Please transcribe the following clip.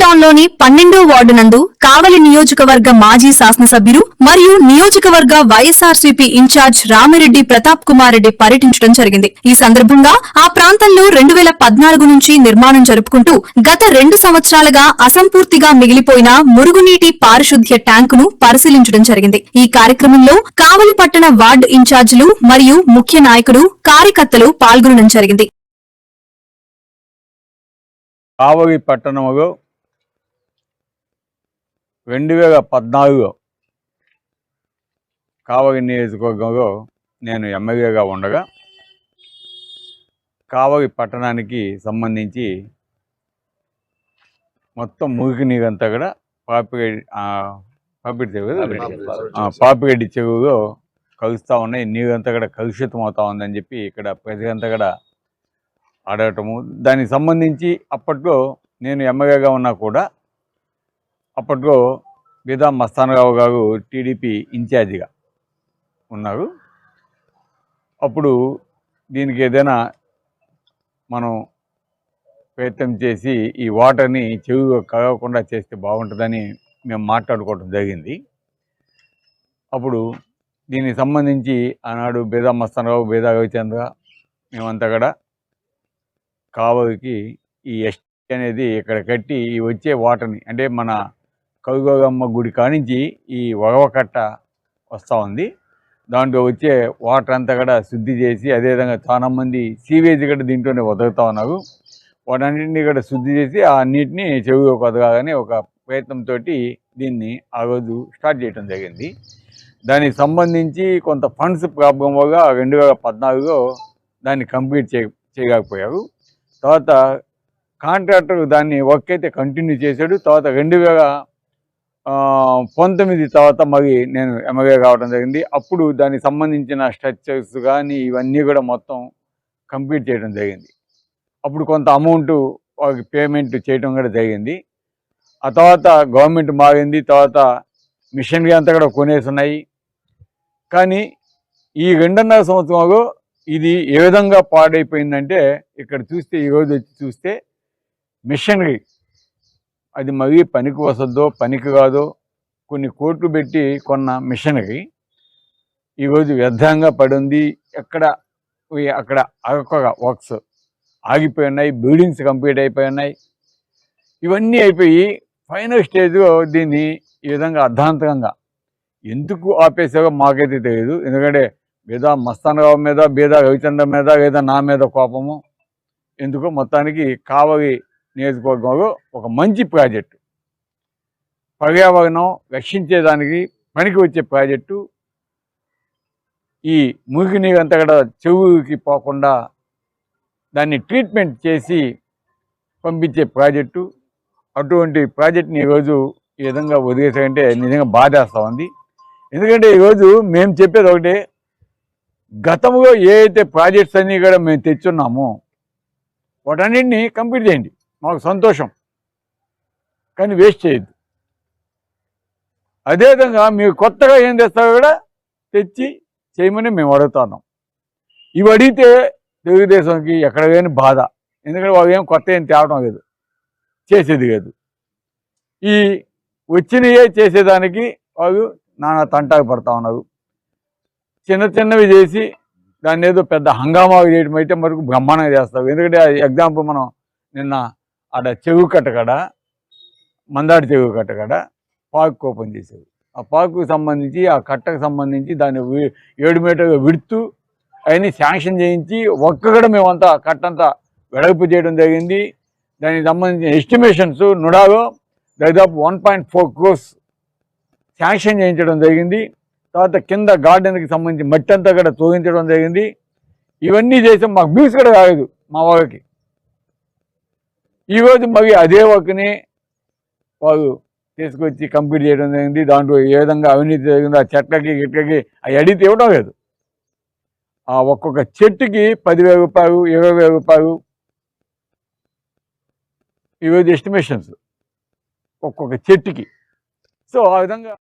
టౌన్లోని 12వ ward నందు కావలి నియోజకవర్గ మాజీ శాసనసభ్యులు మరియు నియోజకవర్గ వైఎస్ఆర్సీపీ ఇన్ఛార్జ్ రామిరెడ్డి ప్రతాప్ కుమార్ రెడ్డి పర్యటించడం జరిగింది. ఈ సందర్భంగా ఆ ప్రాంతంలో 2014 నుంచి నిర్మాణం జరుపుకుంటూ గత 2 సంవత్సరాలుగా అసంపూర్తిగా మిగిలిపోయిన మురుగునీటి పారిశుద్ధ్య ట్యాంకును పరిశీలించడం జరిగింది. ఈ కార్యక్రమంలో కావలి పట్టణ వార్డు ఇన్ఛార్జీలు మరియు ముఖ్య నాయకులు కార్యకర్తలు పాల్గొనడం జరిగింది. కావలి పట్టణంలో 2014 కావలి నియోజకవర్గంలో నేను ఎమ్మెల్యేగా ఉండగా కావలి పట్టణానికి సంబంధించి మొత్తం మురికి నీరంతా కూడా పాపిరెడ్డి చెరువులో కలుస్తూ ఉన్నాయి. నీరంతా కూడా కలుషితం అవుతా ఉందని చెప్పి ఇక్కడ ప్రజలంతా కూడా అడగటము. దానికి సంబంధించి అప్పట్లో నేను ఎమ్మెల్యేగా ఉన్నా కూడా అప్పట్లో బీదా మస్తానరావు గారు టీడీపీ ఇన్ఛార్జిగా ఉన్నారు. అప్పుడు దీనికి ఏదైనా మనం ప్రయత్నం చేసి ఈ వాటర్ని చెరువుగా కలగకుండా చేస్తే బాగుంటుందని మేము మాట్లాడుకోవడం జరిగింది. అప్పుడు దీనికి సంబంధించి ఆనాడు బీదా మస్తానరావు, బీదా రవిచంద్ర మేమంతా కూడా కావలికి ఈ ఎస్టీ అనేది ఇక్కడ కట్టి ఈ వచ్చే వాటర్ని అంటే మన కలుగమ్మ గుడి కానించి ఈ వగవకట్ట వస్తూ ఉంది. దాంట్లో వచ్చే వాటర్ అంతా కూడా శుద్ధి చేసి అదేవిధంగా చాలామంది సీవేజ్ కూడా దీంట్లోనే వదులుతూ ఉన్నారు. వాటన్నింటినీ కూడా శుద్ధి చేసి ఆ నీటిని చెరువులోకి వదలాలని ఒక ప్రయత్నంతో దీన్ని ఆ రోజు స్టార్ట్ చేయడం జరిగింది. దానికి సంబంధించి కొంత ఫండ్స్ ప్రాబ్లం వల్ల 2014లో దాన్ని కంప్లీట్ చేయలేకపోయారు. తర్వాత కాంట్రాక్టర్ దాన్ని వర్క్ అయితే కంటిన్యూ చేశాడు. తర్వాత 2019 తర్వాత మరి నేను ఎమ్మెల్యే కావడం జరిగింది. అప్పుడు దానికి సంబంధించిన స్ట్రక్చర్స్ కానీ ఇవన్నీ కూడా మొత్తం కంప్లీట్ చేయడం జరిగింది. అప్పుడు కొంత అమౌంట్ వాళ్ళకి పేమెంట్ చేయడం కూడా జరిగింది. ఆ తర్వాత గవర్నమెంట్ మారింది. తర్వాత మిషనరీ అంతా కూడా కొనేసి ఉన్నాయి. కానీ ఈ 2.5 సంవత్సరంలో ఇది ఏ విధంగా పాడైపోయిందంటే ఇక్కడ చూస్తే ఈరోజు వచ్చి చూస్తే మిషనరీ అది మరీ పనికి వస్తుందో పనికి కాదో కొన్ని కోట్లు పెట్టి కొన్న మిషనరీ ఈరోజు వ్యర్థంగా పడి ఉంది. అక్కడ అరకొర వర్క్స్ ఆగిపోయి ఉన్నాయి. బిల్డింగ్స్ కంప్లీట్ అయిపోయి ఉన్నాయి. ఇవన్నీ అయిపోయి ఫైనల్ స్టేజ్లో దీన్ని ఈ విధంగా అర్ధాంతరంగా ఎందుకు ఆపేసారో మాకైతే తెలియదు. ఎందుకంటే బీదా మస్తానరావు మీద, బీదా రవిచంద్ర మీద, లేదా నా మీద కోపము ఎందుకో మొత్తానికి కావలి నియోజకవర్గంలో ఒక మంచి ప్రాజెక్టు, పర్యావరణం రక్షించేదానికి పనికి వచ్చే ప్రాజెక్టు, ఈ మురికి నీరంతా కూడా చెరువుకి పోకుండా దాన్ని ట్రీట్మెంట్ చేసి పంపించే ప్రాజెక్టు, అటువంటి ప్రాజెక్టుని ఈరోజు ఈ విధంగా వదిలేసారంటే నిజంగా బాధేస్తూ ఉంది. ఎందుకంటే ఈరోజు మేము చెప్పేది ఒకటే, గతంలో ఏ అయితే ప్రాజెక్ట్స్ అన్నీ కూడా మేము తెచ్చున్నామో వాటన్నింటినీ కంప్లీట్ చేయండి, మాకు సంతోషం, కానీ వేస్ట్ చేయొద్దు. అదేవిధంగా మీరు కొత్తగా ఏం తెస్తారో కూడా తెచ్చి చేయమని మేము అడుగుతున్నాం. ఇవి అడిగితే తెలుగుదేశంకి ఎక్కడ లేని బాధ. ఎందుకంటే వాళ్ళు ఏం కొత్త ఏం తేవడం లేదు, చేసేది లేదు. ఈ వచ్చినయే చేసేదానికి వాళ్ళు నానా తంటాకు పడతా ఉన్నారు. చిన్నవి చేసి దాన్ని ఏదో పెద్ద హంగామాగా చేయడం అయితే మటుకు బ్రహ్మాండంగా చేస్తారు. ఎందుకంటే ఎగ్జాంపుల్ మనం నిన్న ఆడ చెరువు కట్టకడ, మందాడి చెరువు కట్టకడ పార్క్ ఓపెన్ చేశారు. ఆ పార్కుకి సంబంధించి ఆ కట్టకు సంబంధించి దాన్ని 7 మీటర్లు విడుతూ అవన్నీ శాంక్షన్ చేయించి ఒక్కగడ మేమంతా కట్టంతా వెడల్పు చేయడం జరిగింది. దానికి సంబంధించిన ఎస్టిమేషన్స్ నుడాలో దాదాపు 1.4 crores శాంక్షన్ చేయించడం జరిగింది. తర్వాత కింద గార్డెన్కి సంబంధించి మట్టి అంతా కూడా తోగించడం జరిగింది. ఇవన్నీ చేసాం, మాకు బ్యూస్ కూడా కాలేదు మా వాళ్ళకి. ఈరోజు మరి అదే వర్క్ని వాళ్ళు తీసుకొచ్చి కంప్లీట్ చేయడం జరిగింది. దాంట్లో ఏ విధంగా అవినీతి జరిగిందో ఆ చెట్లకి గిట్లకి అవి అడిగితే ఇవ్వడం లేదు. ఆ ఒక్కొక్క చెట్టుకి 10,000 రూపాయలు, 20,000 రూపాయలు ఈరోజు ఎస్టిమేషన్స్ ఒక్కొక్క చెట్టుకి. సో ఆ విధంగా